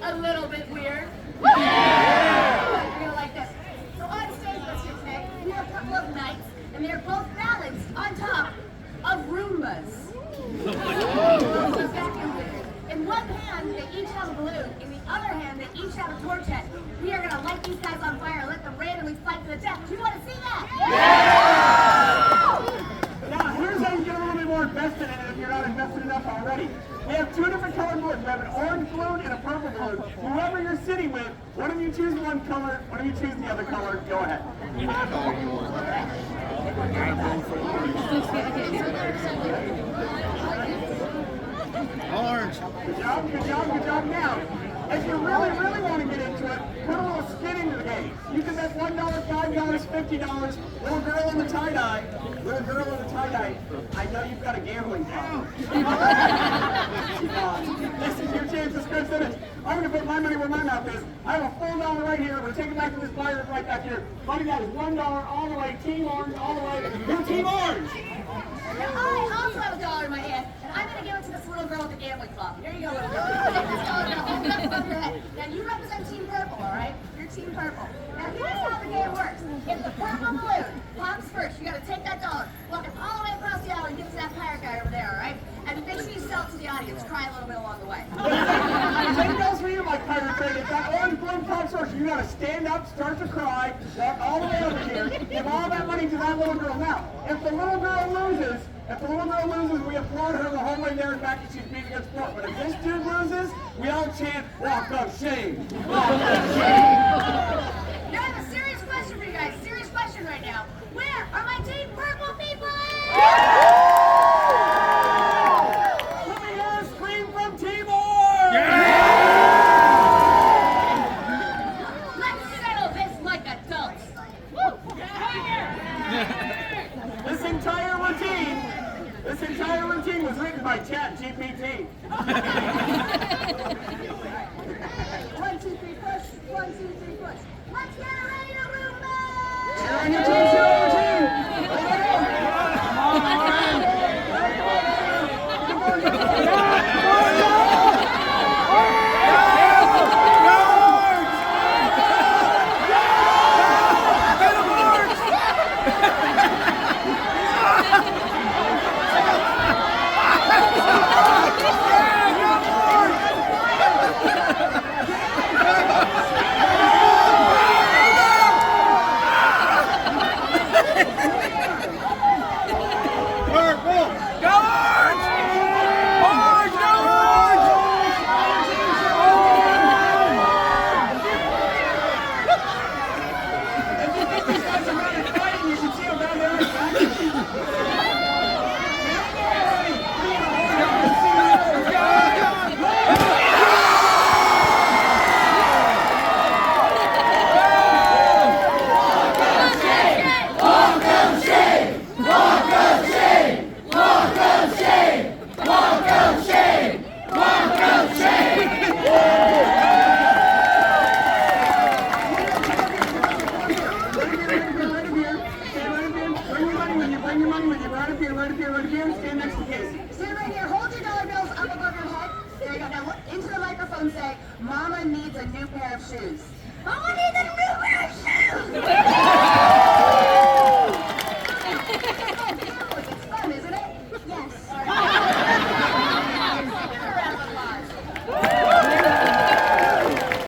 a little bit weird? Yeah! You're gonna like this. So on stage with us here today, we have a couple of knights, and they're both balanced on top of Roombas. In one hand, they each have a balloon. In the other hand, they each have a torch head. We are gonna light these guys on fire and let them randomly fight to the death. Do you want to see that? Yeah! Now, here's how you get a little bit more invested in it if you're not invested enough already. We have two different colored balloons. We have an orange balloon and a purple balloon. Whoever you're sitting with, one of you choose one color, one of you choose the other color. Go ahead. Orange. Good job, good job, good job. Now, if you really want to get into it, put a little skin into the game. You can bet $1, $5, $50. Little girl in the tie-dye. Little girl in the tie-dye. I know you've got a gambling problem. This is your chance to script it. I'm going to put my money where my mouth is. I have a full $1 right here. We're going to take it back to this buyer right back here. Money that is $1 all the way. Team Orange all the way. You're Team Orange. Now, I also have a dollar in my hand, and I'm going to give it to this little girl with the gambling club. Here you go, little girl. Take this dollar and hold it up above your head. Now, you represent Team Purple, all right? You're Team Purple. Now, here's how the game works. If the purple balloon pops first, you got to take that dollar, walk it all the way across the aisle, and give it to that pirate guy over there, all right? And make sure you sell it to the audience. Cry a little bit along the way. Same goes for you, my pirate friend. If that orange balloon pops first, you got to stand up, start to cry, walk all the way over here, give all that money to that little girl. Now, if the little girl loses, we applaud her the whole way there and back and she's beating against sport. But if this dude loses, we all chant, walk of shame. Walk of shame. Now, I have a serious question for you guys. Serious question right now. Where are my Team Purple people? Let me hear a scream from Team Orange! Let's settle this like adults. This entire routine was written by ChatGPT. 1, 2, 3, push. 1, 2, 3, push. Let's get ready to Roomba! Cheer on your team, cheer on your team! Come on, stand next to Casey. Stand right here. Hold your dollar bills up above your head. There you go. Now look into the microphone and say, Mama needs a new pair of shoes. Mama needs a new pair of shoes!